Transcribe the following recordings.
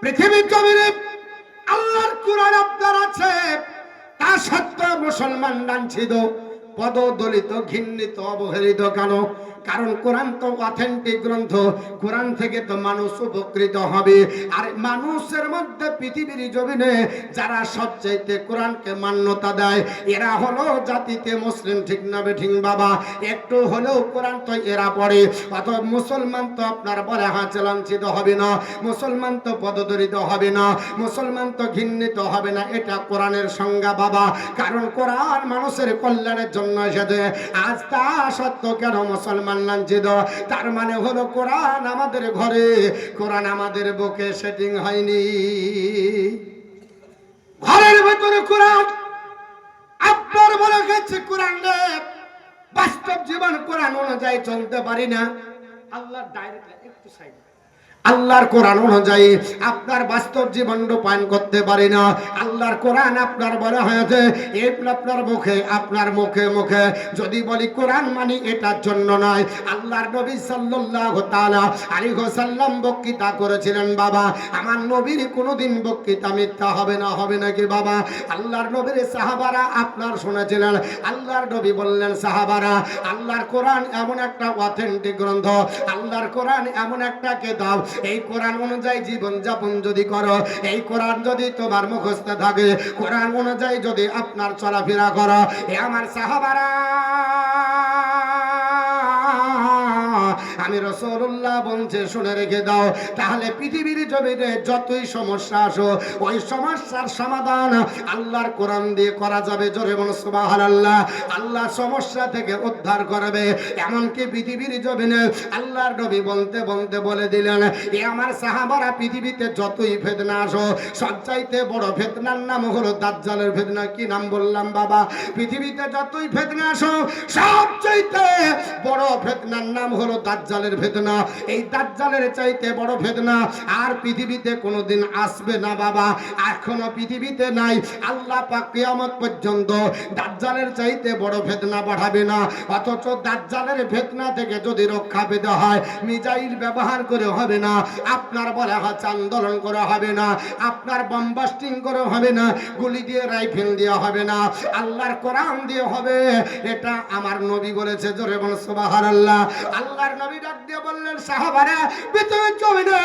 পৃথিবীর জমিনে আল্লাহর কুরআন আপনার আছে, তা সত্ত্বেও মুসলমান লাঞ্ছিত, পদদলিত, ঘৃণিত, অবহেলিত কেন? কারণ কোরআন তো অথেন্টিক গ্রন্থ, কোরআন থেকে তো মানুষ উপকৃত হবে। আর মানুষের মধ্যে পৃথিবীর জমিনে যারা সবচাইতে কোরআনকে মান্যতা দেয় এরা হলো জাতিতে মুসলিম, ঠিক না বেঠিক বাবা? একটু হলেও কোরআন তো এরা পড়ে, অত মুসলমান তো আপনার বলে হাঁচে লাঞ্ছিত হবে না, মুসলমান তো পদদলিত হবে না, মুসলমান তো ঘৃণিত হবে না। এটা কোরআনের সংজ্ঞা বাবা, কারণ কোরআন মানুষের কল্যাণের জন্য এসেছে। আজ তা সত্য কেন মুসলমান লাঞ্ছিত? তার মানে হলো কোরআন আমাদের ঘরে, কোরআন আমাদের বুকে সেটিং হয়নি। ঘরের ভেতরে কোরআন আপনার বলে গেছে, কোরআন বাস্তব জীবন কোরআন অনুযায়ী চলতে পারি না। আল্লাহ ডাইরেক্ট একটু সাইড, আল্লাহর কোরআন অনুযায়ী আপনার বাস্তব জীবন রূপায়ণ করতে পারি না। আল্লাহর কোরআন আপনার বলা হয়েছে আপনার মুখে, আপনার মুখে মুখে যদি বলি কোরআন মানি, এটার জন্য নয়। আল্লাহর নবী সাল্লাল্লাহু তাআলা আলাইহি ওয়াসাল্লাম বক্তৃতা করেছিলেন বাবা, আমার নবীর কোনোদিন বক্তৃতা মিথ্যা হবে না। হবে নাকি বাবা? আল্লাহর নবীর সাহাবারা আপনার শুনেছিলেন, আল্লাহর নবী বললেন সাহাবারা, আল্লাহর কোরআন এমন একটা অথেন্টিক গ্রন্থ, আল্লাহর কোরআন এমন একটা কিতাব, এই কোরআন অনুযায়ী জীবন যাপন যদি করো, এই কোরআন যদি তোমার মুখস্থ থাকে, কোরআন অনুযায়ী যদি আপনার চলাফেরা করো, এ আমার সাহাবারা, আমি রাসূলুল্লাহ বলছে শুনে রেখে দাও, তাহলে পৃথিবীর জমিনে যতই সমস্যা আসো ওই সমস্যার সমাধান আল্লাহর কোরআন দিয়ে করা যাবে। জোরে বলো সুবহানাল্লাহ। আল্লাহ সমস্যা থেকে উদ্ধার করবে। এমনকি পৃথিবীর জমিনে আল্লাহর নবী বলতে বলতে বলে দিলেন, এ আমার সাহাবারা, পৃথিবীতে যতই ফিতনা আসো সবচাইতে বড় ফিতনার নাম হলো দাজ্জালের ফিতনা। কি নাম বললাম বাবা? পৃথিবীতে যতই ফিতনা আসো সবচাইতে বড় ফিতনার নাম হলো দাজ্জালের ফিতনা। এই দাজ্জালের চাইতে বড় ফিতনা আর পৃথিবীতে কোনোদিন আসবে না বাবা, এখনো পৃথিবীতে নাই। আল্লাহ পাক কিয়ামত পর্যন্ত দাজ্জালের চাইতে বড় ফিতনা পাঠাবে না। অথচ দাজ্জালের ফিতনা থেকে যদি রক্ষা পেতে হয় মিসাইল ব্যবহার করে হবে না, আপনার বলা হচ্ছে আন্দোলন করে হবে না, আপনার বম্বাস্টিং করে হবে না, গুলি দিয়ে রাইফেল দিয়ে হবে না, আল্লাহর কোরআন দিয়ে হবে। এটা আমার নবী বলেছে। জোরে বল সুবহানাল্লাহ। আল্লাহর নবী ডাক দিয়ে বললেন, সাহাবারা, পৃথিবীর জমিনে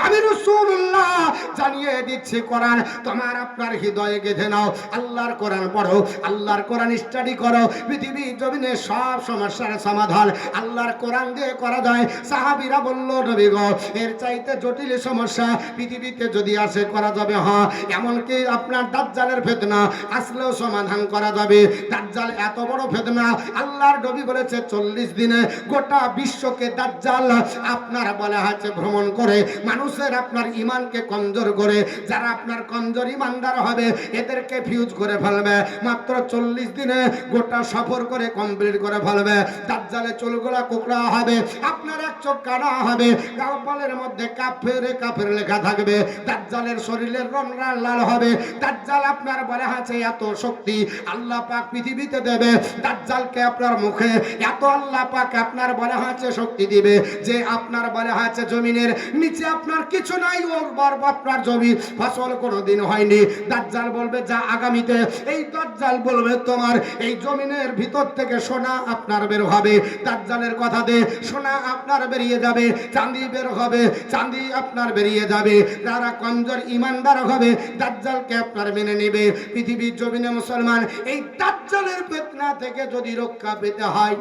আমি রাসূলুল্লাহ জানিয়ে দিচ্ছি, কোরআন তোমার আপনার হৃদয়ে গেঁথে নাও, আল্লাহর কোরআন পড়ো, আল্লাহর কোরআন স্টাডি করো। পৃথিবীর জমিনে সব সমস্যার সমাধান আল্লাহর কোরআন দিয়ে করা যায়। সাহাবীরা বলল, নবী গো, এর চাইতে জটিল সমস্যা পৃথিবীতে যদি আসে করা যাবে। হ্যাঁ, এমনকি আপনার দাজ্জালের ফিতনা আসলেও সমাধান করা যাবে। দাজ্জাল এত বড় ফিতনা, আল্লাহর নবী বলেছে 40 দিনে গোটা বিশ্বকে দাজ্জাল আপনার বলা হয়েছে ভ্রমণ করে মানুষের আপনার ইমানকে কমজোর করে, যারা আপনার কমজোর ইমানদার হবে এদেরকে ফিউজ করে ফেলবে। মাত্র 40 দিনে গোটা সফর করে কমপ্লিট করে ফেলবে। দাজ্জালের চুলগুলা কোকড়া হবে, আপনার এক চোখ কানা হবে, কপালের মধ্যে কাফের কাফের লেখা থাকবে, দাজ্জালের শরীরের রং লাল হবে। দাজ্জাল আপনার বলা আছে এত শক্তি আল্লাহ পাক পৃথিবীতে দেবে, দাজ্জালকে আপনার মুখে এত আল্লাহ পাক আপনার বলা আছে শক্তি দিবে যে আপনার বলা আছে জমিনের নিচে আপনার কিছু নাই, ওর আপনার জমি ফসল কোনোদিন হয়নি। দাজ্জাল বলবে যা আগামীতে, এই দাজ্জাল বলবে তোমার এই জমিনের ভিতর থেকে সোনা আপনার বের হবে। দাজ্জালের কথা দে সোনা আপনার বেরিয়ে যাবে, চাঁদি বের হবে, চাঁদি আপনার বেরিয়ে যাবে। যারা কমজোর ইমানদার হবে দাজ্জালকে আপনার মেনে নেবে। পৃথিবীর জমিনে মুসলমান এই দাজ্জালের ফিতনা থেকে যদি রক্ষা পেতে হয়,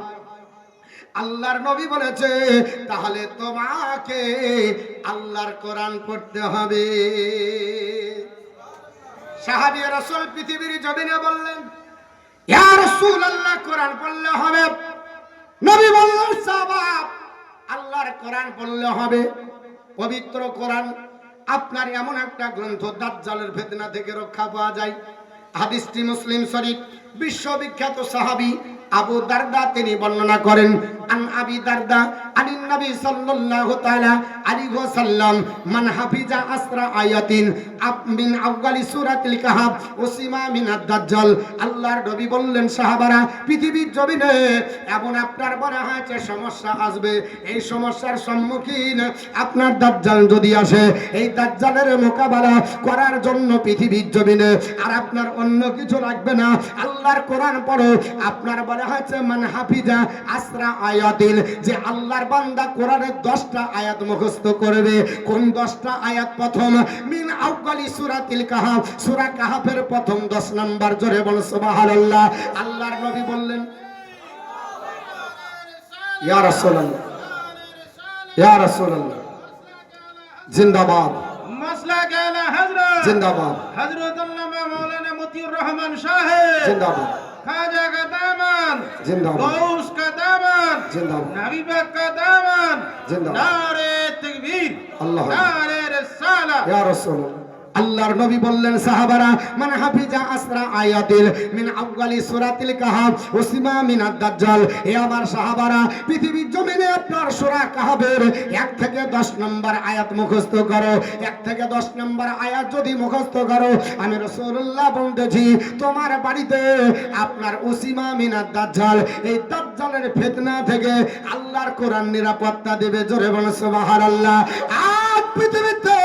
আল্লাহর নবী বলেছে, তাহলে তোমাকে আল্লাহর কোরআন পড়তে হবে। সাহাবী রাসূল পৃথিবীর জমিনে বললেন, ইয়া রাসূলুল্লাহ, কোরআন পড়লে হবে। নবী বললেন, সাহাবা, আল্লাহর কোরআন পড়লে হবে। পবিত্র কোরআন আপনার এমন একটা গ্রন্থ, দাজ্জালের ফিতনা থেকে রক্ষা পাওয়া যায়। হাদিসটি মুসলিম শরীফ, বিশ্ববিখ্যাত সাহাবী আবু দারদা তিনি বর্ণনা করেন, আন আবি দারদা আনিন নবী সাল্লাল্লাহু তাআলা আলাইহি ওয়াসাল্লাম মান হাফিজা আসরা আয়াতিন মিন আউয়ালি সূরাতিল কাহফ উসিমা মিনাদ দাজ্জাল। আল্লাহর নবী বললেন, সাহাবারা, পৃথিবীর জমিনে এমন আপনার বলা হয়েছে সমস্যা আসবে, এই সমস্যার সম্মুখীন আপনার দাজ্জাল যদি আসে, এই দাজ্জালের মোকাবেলা করার জন্য পৃথিবীর জমিনে আর আপনার অন্য কিছু লাগবে না, আল্লাহর কোরআন পড়ো। আপনার বলা হয়েছে মান হাফিজা আসরা আয়াতিল, যে আল্লাহর বান্দা কোরআনের 10টা আয়াত মুখস্থ করবে। কোন 10টা আয়াত? প্রথম মিন আউয়ালি সূরাতিল কাহফ, সূরা কাহফের প্রথম 10 নাম্বার। জোরে বল সুবহানাল্লাহ। আল্লাহর নবী বললেন, ইয়া রাসূলুল্লাহ, ইয়া রাসূলুল্লাহ, জিন্দাবাদ মাসলাক আলা হযরত জিন্দাবাদ, হযরত আল্লামা মাওলানা মতিউর রহমান সাহেব জিন্দাবাদ, খাজা কা দামান জিন্দাবাদ, গৌস কা দামান জিন্দাবাদ, নবী পাক কা দামান জিন্দাবাদ। নারে তাকবীর, আল্লাহ, নারে রিসালাত। ইয়া রাসূলুল্লাহ। আল্লাহর নবী বললেন, সাহাবারা, মান হাফিজা আসরা আয়াতিল মিন আউয়ালি সূরাতিল কাহফ উসিমা মিনাদ দাজ্জাল। এ আমার সাহাবারা, পৃথিবীর জমিনে আপনার সূরা কাহফের 1 থেকে 10 নম্বর আয়াত মুখস্থ করো। 1 থেকে 10 নম্বর আয়াত যদি মুখস্থ করো, আমি রাসূলুল্লাহ বলতেছি, তোমার বাড়িতে আপনার উসিমা মিনাদ দাজ্জাল, এই দাজ্জালের ফিতনা থেকে আল্লাহর কোরআন নিরাপত্তা দেবে। জোরে বলো সুবহানাল্লাহ। আজ পৃথিবীতে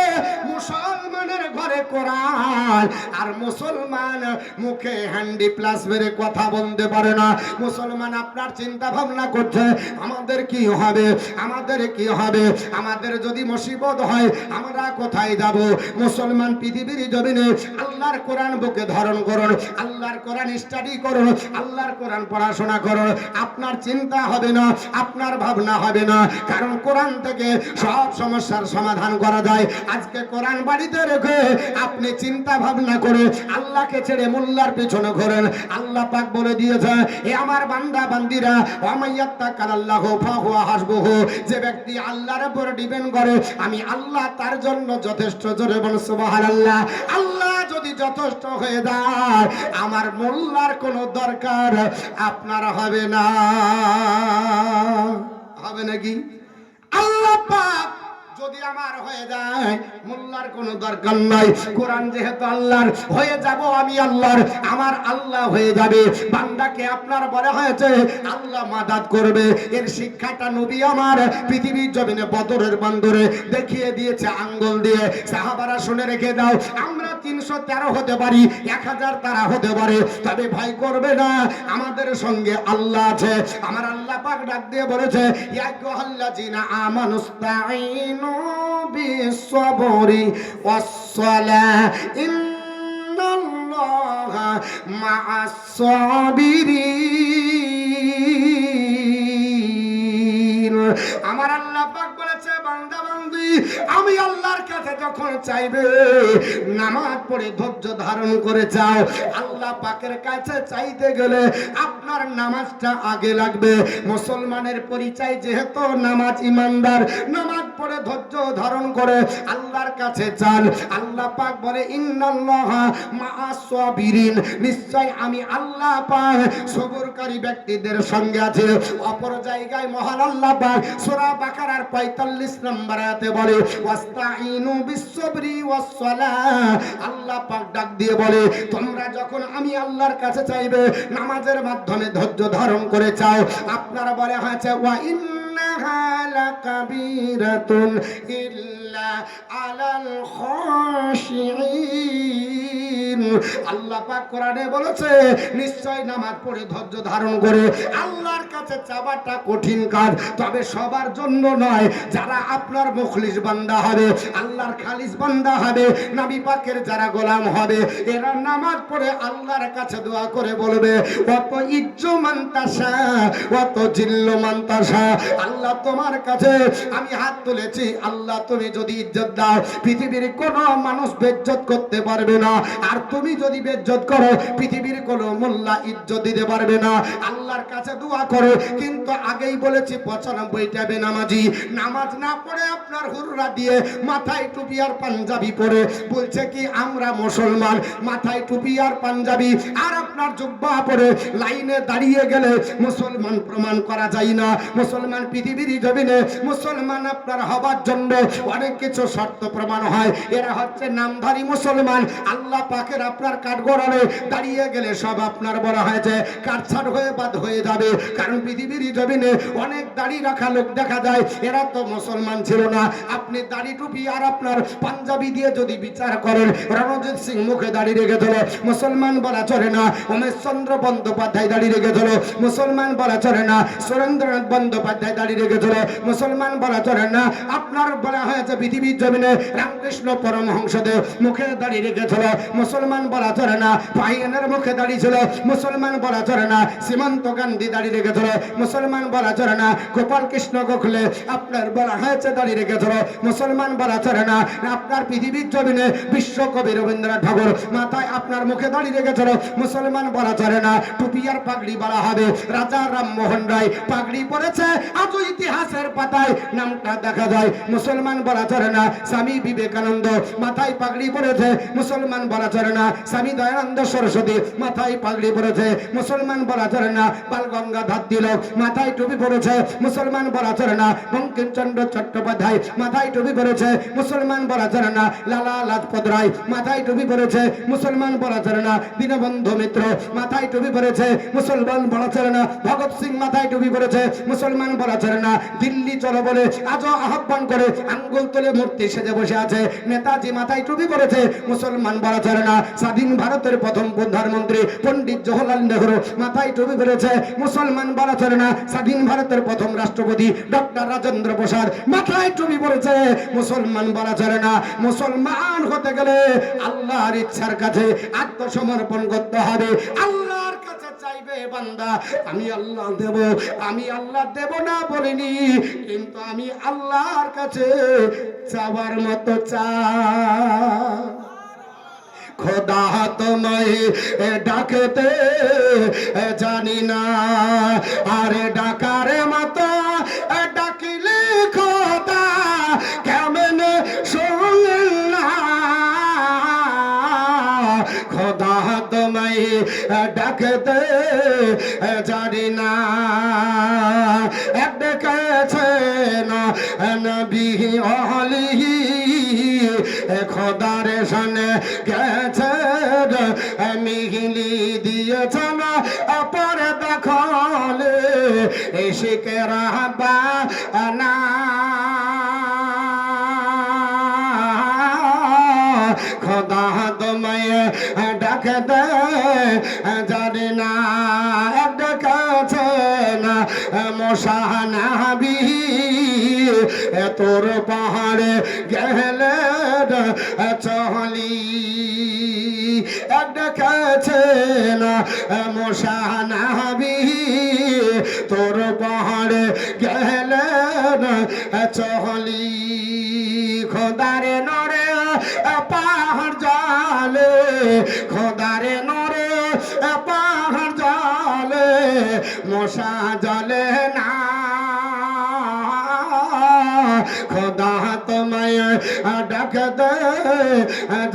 মুসলমানের ঘরে কোরআন, আর মুসলমান মুখে হ্যান্ডি প্লাস মেরে কথা বলতে পারে না। মুসলমান আপনার চিন্তা ভাবনা করছে, আমাদের কি হবে, আমাদের কি হবে, আমাদের যদি মুসিবত হয় আমরা কোথায় যাব। মুসলমান পৃথিবীর জমিনে আল্লাহর কোরআন বুকে ধারণ করুন, আল্লাহর কোরআন স্টাডি করুন, আল্লাহর কোরআন পড়াশোনা করুন। আপনার চিন্তা হবে না, আপনার ভাবনা হবে না, কারণ কোরআন থেকে সব সমস্যার সমাধান করা যায়। আজকে কোরআন বাড়িতে রেখে আপনি চিন্তা ভাবনা করে আল্লাহকে ছেড়ে মোল্লার পেছনে ঘোরেন। আল্লাহ পাক বলে দিয়েছে, এ আমার বান্দা বান্দিরা, ওয়ামাইয়াত্তাকাল্লাহু ফাহুয়া হাসবুহু, যে ব্যক্তি আল্লাহর উপর ডিপেন্ড করে আমি আল্লাহ তার জন্য যথেষ্ট। জোরে বল সুবহানাল্লাহ। আল্লাহ যদি যথেষ্ট হয়ে যায়, আমার মোল্লার কোনো দরকার আপনার হবে না। হবে নাকি? আল্লাহ পাক যদি আমার হয়ে যায়, মোল্লার কোনো দরকার নাই। কোরআন যেহেতু আল্লাহর, হয়ে যাব আমি আল্লাহর, আমার আল্লাহ হয়ে যাবে। বান্দাকে আপনার বলা হয়েছে আল্লাহ মাদাদ করবে। এর শিক্ষাটা নবী আমার পৃথিবীর জমিনে বদরের বান্দরে দেখিয়ে দিয়েছে আঙ্গুল দিয়ে। সাহাবারা শুনে রেখে দাও, আমরা 313 হতে পারি, 1000 তারা হতে পারে, তবে ভয় করবে না, আমাদের সঙ্গে আল্লাহ আছে। আমার আল্লাহ পাক ডাক দিয়ে বলেছে, ইয়া আইয়ুহাল্লাযিনা আমানুস্তাঈনু বিস-সাবরি ওয়াস-সালাহ ইন্নাল্লাহা মা'আস-সাবিরিন। আমার আল্লাহ পাক বলেছে, বান্দা বান্দি, আমি আল্লাহর কাছে যখন চাইবে নামাজ পড়ে ধৈর্য ধারণ করে চাও। আল্লাহ পাকের কাছে চাইতে গেলে আপনার নামাজটা আগে লাগবে। মুসলমানের পরিচয় যেহেতু নামাজ, ইমানদার, নামাজ পড়ে ধৈর্য ধারণ করে আল্লাহর কাছে চান। আল্লাহ পাক বলে, ইন্নাল্লাহা মা'আস-সাবিরিন, নিশ্চয় আমি আল্লাহ পাক সবরকারী ব্যক্তিদের সঙ্গে আছে। অপর জায়গায় মহান আল্লাহ পাক সূরা বাকারার 45 নম্বর আয়াতে বলে, ওয়াস্তাঈনু বিস-সাবরি ওয়াস-সালাহ। আল্লাহ পাক ডাক দিয়ে বলে, তোমরা যখন আমি আল্লাহর কাছে চাইবে নামাজের মাধ্যমে ধৈর্য ধারণ করে চাও। আপনারা বলে হয়েছে, ওয়া ইন্নাহা লাকাবীরাতুন ইল্লা আলাল খাশিঈন। আল্লাহ পাক কোরআনে বলেছে, নিশ্চয় নামাজ পড়ে ধৈর্য ধারণ করে আল্লাহর কাছে চাওয়াটা কঠিন কাজ, তবে সবার জন্য নয়। যারা আপনার মুখলিস বান্দা হবে, আল্লাহর খালিস বান্দা হবে, নবী পাকের যারা গোলাম হবে, এরা নামাজ পড়ে আল্লাহর কাছে দোয়া করে বলবে, অত ইজ্জু মানতাসা অত জিল্লু মানতাসা। আল্লাহ তোমার কাছে আমি হাত তুলেছি, আল্লাহ তুমি যদি ইজ্জত দাও পৃথিবীর কোনো মানুষ বেইজ্জত করতে পারবে না, আর তুমি তুমি যদি বেজ্জত করো পৃথিবীর কোনো মোল্লা ইজ্জত দিতে পারবে না। আল্লাহর কাছে দোয়া করো, কিন্তু আগেই বলেছি 95টা বেনামাজি নামাজ না পড়ে আপনার হুররা দিয়ে মাথায় টুপি আর পাঞ্জাবি পরে বলছে কি আমরা মুসলমান, মাথায় টুপি আর পাঞ্জাবি আর আপনার জুব্বা পরে লাইনে দাঁড়িয়ে গেলে মুসলমান প্রমাণ করা যায় না। মুসলমান পৃথিবীর জমিনে মুসলমান আপনার হবার জন্য অনেক কিছু শর্ত প্রমাণ হয়। এরা হচ্ছে নামধারী মুসলমান। আল্লাহ পাকের আপনার কাঠগড়ালে দাঁড়িয়ে গেলে সব আপনার বলা হয়েছে কাটছাট হয়ে বাদ হয়ে যাবে। কারণ পৃথিবীর জমিনে অনেক দাড়ি রাখা লোক দেখা যায়, এরা তো মুসলমান ছিল না। আপনি দাড়ি টুপি আর আপনার পাঞ্জাবি দিয়ে যদি বিচার করেন, রণজিৎ সিং মুখে দাড়ি রেখেছিল, মুসলমান বলা চলে না। উমেশ চন্দ্র বন্দ্যোপাধ্যায় দাড়ি রেখেছিল, মুসলমান বলা চলে না। সুরেন্দ্রনাথ বন্দ্যোপাধ্যায় দাড়ি রেখেছিল, মুসলমান বলা চলে না। আপনার বলা হয়েছে পৃথিবীর জমিনে রামকৃষ্ণ পরমহংসদেব মুখে দাড়ি রেখেছিল, মুসলমান বলা চলে না। পাহিয়ানের মুখে দাড়ি ছিল, মুসলমান বলা চলে না। সীমান্ত গান্ধী দাড়ি রেখেছিল, মুসলমান বলা চলে না। গোপাল কৃষ্ণ গোখলে আপনার বলা হয়েছে দাড়ি রেখেছিল, মুসলমান বলা চলে না। আপনার পৃথিবীর জমিনে বিশ্বকবি রবীন্দ্রনাথ ঠাকুর মাথায় আপনার মুখে দাড়ি রেখেছিল, মুসলমান বলা চলে না। টুপি আর পাগড়ি বলা হবে। রাজা রামমোহন রায় পাগড়ি পরেছে, আজও ইতিহাসের পাতায় নামটা দেখা যায়, মুসলমান বলা চলে না। স্বামী বিবেকানন্দ মাথায় পাগড়ি পরেছে, মুসলমান বলা চলে না। স্বামী দয়ানন্দ সরস্বতী মাথায় পাগড়ি পরেছে, মুসলমান বলা চলে না। বাল গঙ্গাধর তিলক মাথায় টুপি পরেছে, মুসলমান বলা চলে না। বঙ্কিমচন্দ্র চট্টোপাধ্যায় মাথায় টুপি পরেছে, মুসলমান বলা চলে না। লালা লাজপত রায় মাথায় টুপি পরেছে, মুসলমান বলা চলে না। দীনবন্ধু মিত্র মাথায় টুপি পরেছে, মুসলমান বলা চলে না। ভগৎ সিং মাথায় টুপি পরেছে, মুসলমান বলা চলে না। দিল্লি চলো বলে আজও আহ্বান করে আঙ্গুল তুলে মূর্তি সেজে বসে আছে, নেতাজি মাথায় টুপি পরেছে, মুসলমান বলা চলে না। স্বাধীন ভারতের প্রথম প্রধানমন্ত্রী পণ্ডিত জওহরলাল নেহরু মাথায় টুপি পরেছে, মুসলমান বলা চলে না। স্বাধীন ভারতের প্রথম রাষ্ট্রপতি ডক্টর রাজেন্দ্র প্রসাদ মাথায় টুপি পরেছে, মুসলমান বলা চলে না। মুসলমান হতে গেলে আল্লাহর ইচ্ছার কাছে আত্মসমর্পণ করতে হবে। আল্লাহর কাছে চাইবে বান্দা আমি আল্লাহ দেব, আমি আল্লাহ দেব না বলিনি, কিন্তু আমি আল্লাহর কাছে চাওয়ার মতো চাই। খোদা তোমায় ডাকতে জানি না, আরে ডাকার মতো ডাকিলে খোদা কেমনে শুনলেন না। খোদা তোমায় ডাকতে জানি না, ডেকেছে না নবী ওহলি খোদার সানে গেছে মিহিলি দিয়েছে না পরে দেখলে এসিকে রাহবা না। খোদা তোমায় ডাকতে জানি না, ডেকেছে না মোশানবী তোর পাহাড়ে গেলে চলি, ডেকেছে না মোশানবী তোর পাহাড়ে গেলে চলি। খোদারে নরে পাহাড় জালে, খোদারে নরে পাহাড় জালে, মশা জলে না। খোদা তোমায় ডাকতে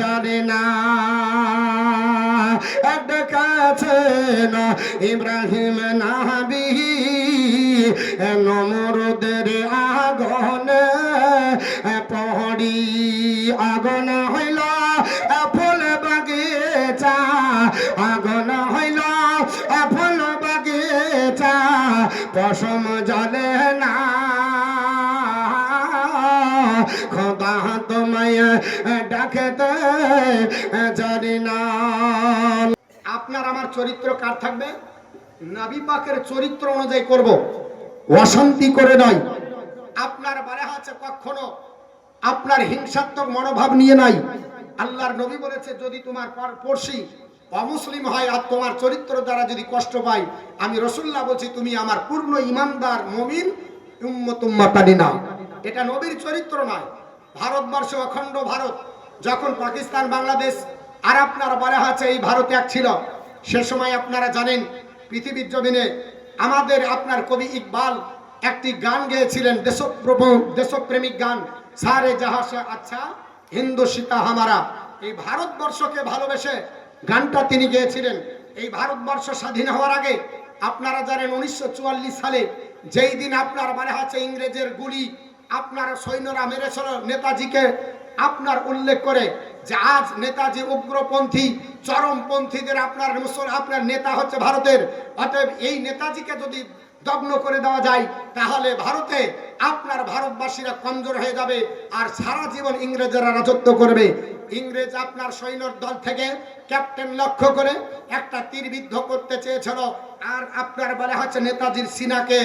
জানি না, ডেকেছে না ইব্রাহিম নবী নমরুদের আগুনে পড়ি, আগুন হইল ফুল বাগিচা, আগুন হইল ফুল বাগিচা, পশম জলে না। খোদা তোমায় ডাকতে জানি না। আপনার আমার চরিত্র কার থাকবে? নবী পাকের চরিত্র অনুযায়ী করব, অশান্তি করে নয়। আপনার বারে আছে কখনো আপনার হিংসাত্মক মনোভাব নিয়ে নাই। আল্লাহর নবী বলেছে যদি তোমার পড়শি অমুসলিম হয় আর তোমার চরিত্র দ্বারা যদি কষ্ট পাই, আমি রাসূলুল্লাহ বলছি তুমি আমার পূর্ণ ইমানদার মুমিন উম্মত উম্মাতানি না। এটা নবীর চরিত্র নয়। ভারতবর্ষ অখণ্ড ভারত, যখন পাকিস্তান বাংলাদেশ আর আপনার বলা হচ্ছে এই ভারত এক ছিল। সে সময় আপনারা জানেন পৃথিবীর জমিনে আমাদের আপনার কবি ইকবাল একটি গান গেয়েছিলেন, দেশপ্রেমিক গান, সারে জাহাঁ সে আচ্ছা হিন্দুস্তান হামারা। এই ভারতবর্ষকে ভালোবেসে গানটা তিনি গেয়েছিলেন। এই ভারতবর্ষ স্বাধীন হওয়ার আগে আপনারা জানেন 1944 সালে যেই দিন আপনার মানে হচ্ছে ইংরেজের গুলি আপনার সৈন্যরা মেরেছিল নেতাজিকে, আপনার উল্লেখ করে যে আজ নেতাজি উগ্রপন্থী চরমপন্থীদের আপনার নেতা হচ্ছে ভারতের। অতএব এই নেতাজিকে যদি দগ্ন করে দেওয়া যায় তাহলে ভারতে আপনার ভারতবাসীরা কমজোর হয়ে যাবে আর সারা জীবন ইংরেজরা রাজত্ব করবে। ইংরেজ আপনার সৈন্যর দল থেকে ক্যাপ্টেন লক্ষ্য করে একটা তীরবিদ্ধ করতে চেয়েছিল, আর আপনার বলে হচ্ছে নেতাজির সিনাকে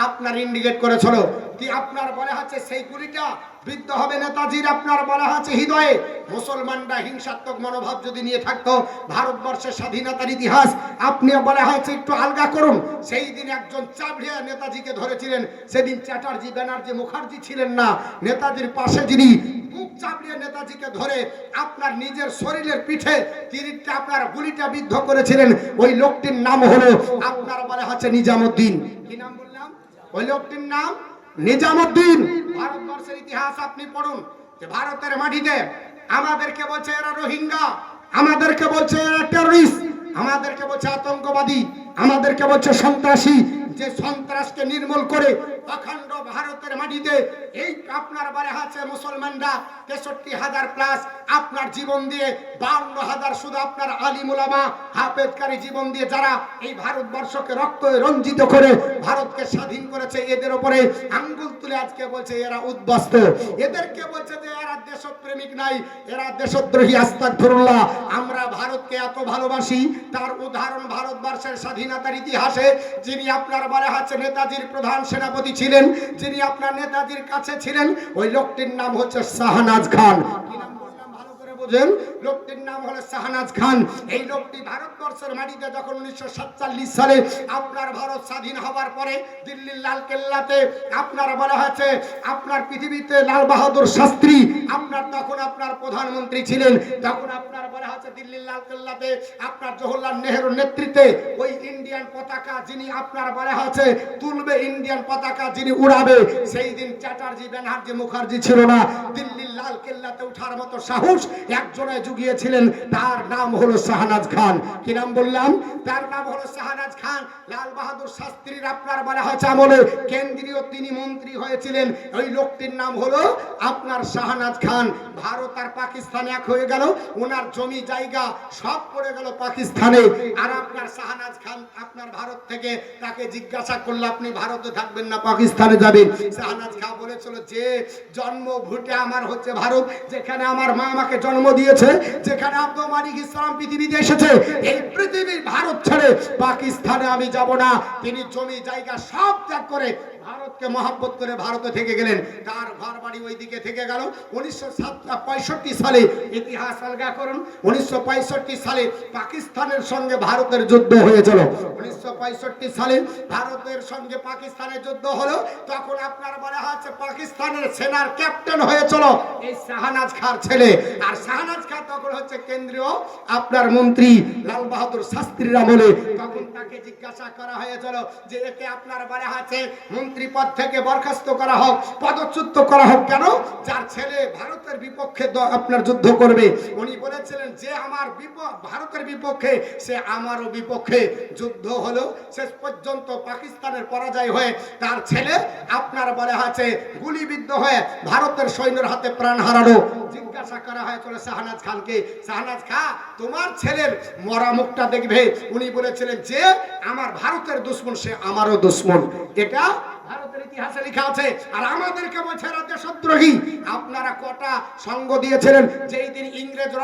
আপনার ইন্ডিকেট করেছিল। কি আপনার বলে হচ্ছে সেই গুলিটা বিদ্ধ হবে নেতাজির আপনার বলা হচ্ছে হৃদয়ে। মুসলমানরা হিংসাত্মক মনোভাব যদি নিয়ে থাকতো, ভারতবর্ষের স্বাধীনতার ইতিহাস আপনি বলা হয়েছে একটু আলগা করুন। সেই দিন একজন চাবড়িয়া নেতাজিকে ধরেছিলেন, সেদিন চ্যাটার্জি ব্যানার্জি মুখার্জি ছিলেন না, নেতাজির পাশে যিনি বুক চাপড়িয়ে নেতাজিকে ধরে আপনার নিজের শরীরের পিঠে তীরটা আপনার গুলিটা বিদ্ধ করেছিলেন, ওই লোকটির নাম হলো আপনার বলা হচ্ছে নিজামুদ্দিন। কি নাম বললাম? ওই লোকটির নাম নিজামুদ্দিন। ভারতবর্ষের ইতিহাস আপনি পড়ুন যে ভারতের মাটিতে আমাদেরকে বলছে এরা রোহিঙ্গা, আমাদেরকে বলছে এরা টেররিস্ট, আমাদেরকে বলছে আতঙ্কবাদী, আমাদেরকে বলছে সন্ত্রাসী। যে সন্ত্রাসকে নির্মূল করে অখণ্ড ভারতের মাটিতে এই আপনার বলা হচ্ছে মুসলমানরা 63,000 প্লাস আপনার জীবন দিয়ে 52,000 শুধু আপনার আলিম উলামা হাফেজকারী জীবন দিয়ে যারা এই ভারতবর্ষকে রক্ত রঞ্জিত করে ভারতকে স্বাধীন করেছে, এদের উপরে আঙ্গুল তুলে আজকে বলছে এরা উদ্বাস্ত, এদেরকে বলছে যে এরা দেশপ্রেমিক নাই, এরা দেশদ্রোহী। আস্তাগফিরুল্লাহ। আমরা ভারতকে এত ভালোবাসি, তার উদাহরণ ভারতবর্ষের স্বাধীনতার ইতিহাসে যিনি আপনার বলা হচ্ছে নেতাজির প্রধান সেনাপতি ছিলেন, যিনি আপনার নেতাজির কাছে ছিলেন, ওই লোকটির নাম হচ্ছে শাহনাজ খান। কি নাম বললাম ভালো করে বোঝেন? লোকটির নাম হলো শাহনাজ খান। এই লোকটি ভারতবর্ষের মাটিতে যখন 1947 সালে আপনার ভারত স্বাধীন হওয়ার পরে দিল্লির লাল কেল্লাতে আপনার বলা হয়েছে আপনার পৃথিবীতে লাল বাহাদুর শাস্ত্রী আপনার তখন আপনার প্রধানমন্ত্রী ছিলেন, তখন আপনার বলা হচ্ছে দিল্লির লাল কেল্লাতে আপনার জওহরলাল নেহরুর নেতৃত্বে ওই ইন্ডিয়ান পতাকা যিনি আপনার বলা হচ্ছে তুলবে, ইন্ডিয়ান পতাকা যিনি উড়াবে, সেই দিন চ্যাটার্জি ব্যানার্জি মুখার্জি ছিল না। দিল্লির লাল কেল্লাতে ওঠার মতো সাহস একজনে জুগিয়েছিলেন, তার নাম হলো শাহনাজ খান। কি নাম বললাম? তার নাম হলো শাহনাজ খান। লাল বাহাদুর শাস্ত্রীর আপনার বলা হয়েছে আমলে কেন্দ্রীয় তিনি মন্ত্রী হয়েছিলেন, ওই লোকটির নাম হলো আপনার শাহনাজ খান। ভারত আর পাকিস্তান এক হয়ে গেল, ওনার জমি জায়গা সব পড়ে গেল পাকিস্তানে, আর আপনার শাহনাজ খান আপনার ভারত থেকে তাকে জিজ্ঞাসা করলে আপনি ভারতে থাকবেন না পাকিস্তানে যাবেন? শাহনাজ খান বলেছিল যে জন্মভূমি আমার হচ্ছে ভারত, যেখানে আমার মা আমাকে জন্ম দিয়েছে, যেখানে আব্দুল মালিক ইসলাম পৃথিবীতে এসেছে, এই পৃথিবীর ভারত ছেড়ে পাকিস্তানে আমি যাব না। তিনি জমি জায়গা সব ত্যাগ করে ভারতকে মহব্বত করে ভারতে থেকে গেলেন, তার ঘর বাড়ি ওই দিকে থেকে গেল। 1965 সালে ইতিহাস আলগা করুন, 1965 সালে পাকিস্তানের সঙ্গে ভারতের যুদ্ধ হয়েছিল। 1965 সালে ভারতের সঙ্গে পাকিস্তানের যুদ্ধ হলো, তখন আপনার বলা হচ্ছে পাকিস্তানের সেনার ক্যাপ্টেন হয়েছিল এই শাহনাজ খান ছেলে, আর শাহনাজ খান তখন হচ্ছে কেন্দ্রীয় আপনার মন্ত্রী লাল বাহাদুর শাস্ত্রীর আমলে। তখন তাকে জিজ্ঞাসা করা হয়েছিল যে একে আপনার বলা হচ্ছে মন্ত্রী পদ থেকে বরখাস্ত করা হোক, পদচ্যুত করা হোক, কেন? যার ছেলে ভারতের বিপক্ষে আপনার যুদ্ধ করবে। উনি বলেছিলেন যে আমার ভারতের বিপক্ষে সে আমারও বিপক্ষে। যুদ্ধ হলো, শেষ পর্যন্ত পাকিস্তানের পরাজয় হয়ে তার ছেলে আপনার বলা হয়েছে গুলিবিদ্ধ হয়ে ভারতের সৈন্যের হাতে প্রাণ হারালো। জিজ্ঞাসা করা হয়েছিল শাহনাজ খানকে, শাহনাজ খান তোমার ছেলের মরা মুখটা দেখবে। উনি বলেছিলেন যে আমার ভারতের দুশ্মন সে আমারও দুশ্মন। এটা ভারতের ইতিহাসে লেখা আছে। আর আমাদেরকে বলছে এরা দেশদ্রোহী। আপনারা কটা সঙ্গ দিয়েছিলেন যেই দিন ইংরেজ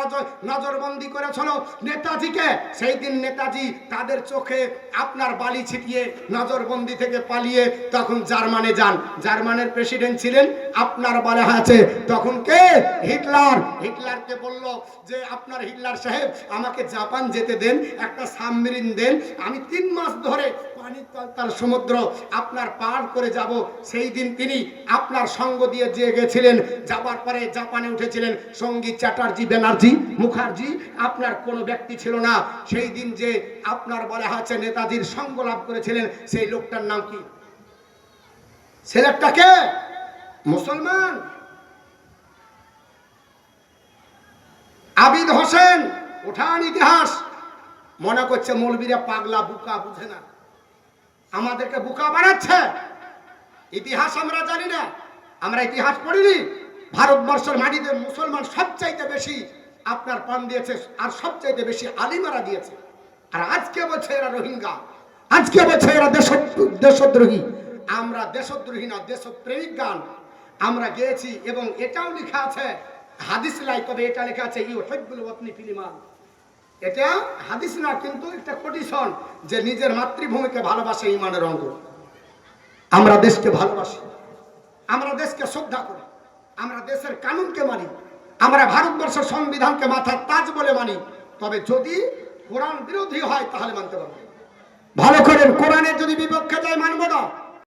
নজরবন্দি করেছিল নেতাজিকে, সেই দিন নেতাজি তাদের চোখে আপনার বালি ছিটিয়ে নজরবন্দি থেকে পালিয়ে তখন জার্মানে যান। জার্মানের প্রেসিডেন্ট ছিলেন আপনার বলা আছে তখন কে? হিটলার। হিটলারকে বলল যে আপনার হিটলার সাহেব আমাকে জাপান যেতে দেন, একটা সাবমেরিন দেন, আমি 3 মাস ধরে পানি তার সমুদ্র আপনার পার করে যাব, সেই দিন তিনি আপনার সঙ্গ দিয়ে যে গেছিলেন, যাবার পরে জাপানে উঠেছিলেন সঙ্গী চ্যাটার্জি, ব্যানার্জি, মুখার্জি, আপনার কোনো ব্যক্তি ছিল না। সেই দিন যে আপনার বলা হচ্ছে নেতাজির সঙ্গ লাভ করেছিলেন, সেই লোকটার নাম কি? ছেলেটাকে মুসলমান আবিদ হোসেন। উঠান ইতিহাস। মনে করছে মৌলবীরা পাগলা, বুকা, বুঝে না, আমাদেরকে বুকা বানাচ্ছে। ইতিহাস আমরা জানি না, আমরা ইতিহাস পড়িনি। ভারতবর্ষের মাটিতে মুসলমান সবচাইতে বেশি আপনার প্রাণ দিয়েছে, আর সবচাইতে বেশি আলিমারা দিয়েছে। আর আজকে বলছে এরা রোহিঙ্গা, আজকে বলছে এরা দেশদ্রোহী। আমরা দেশদ্রোহী না, দেশপ্রেমিক গান আমরা গেয়েছি, এবং এটাও লেখা আছে হাদিস লাই, তবে এটা লেখা আছে ইউহিব্বুল ওয়াতনি ফিল ঈমান। এটা হাদিস না, কিন্তু একটা কন্ডিশন যে নিজের মাতৃভূমিকে ভালোবাসে ঈমানের অঙ্গ। আমরা দেশকে ভালোবাসি, আমরা দেশকে শ্রদ্ধা করি, আমরা দেশের কানুনকে মানি, আমরা ভারতবর্ষের সংবিধানকে মাথার তাজ বলে মানি। তবে যদি কোরআন বিরোধী হয় তাহলে মানতে পারবো। ভালো করেন, কোরআনের যদি বিপক্ষে যায় মানবো না।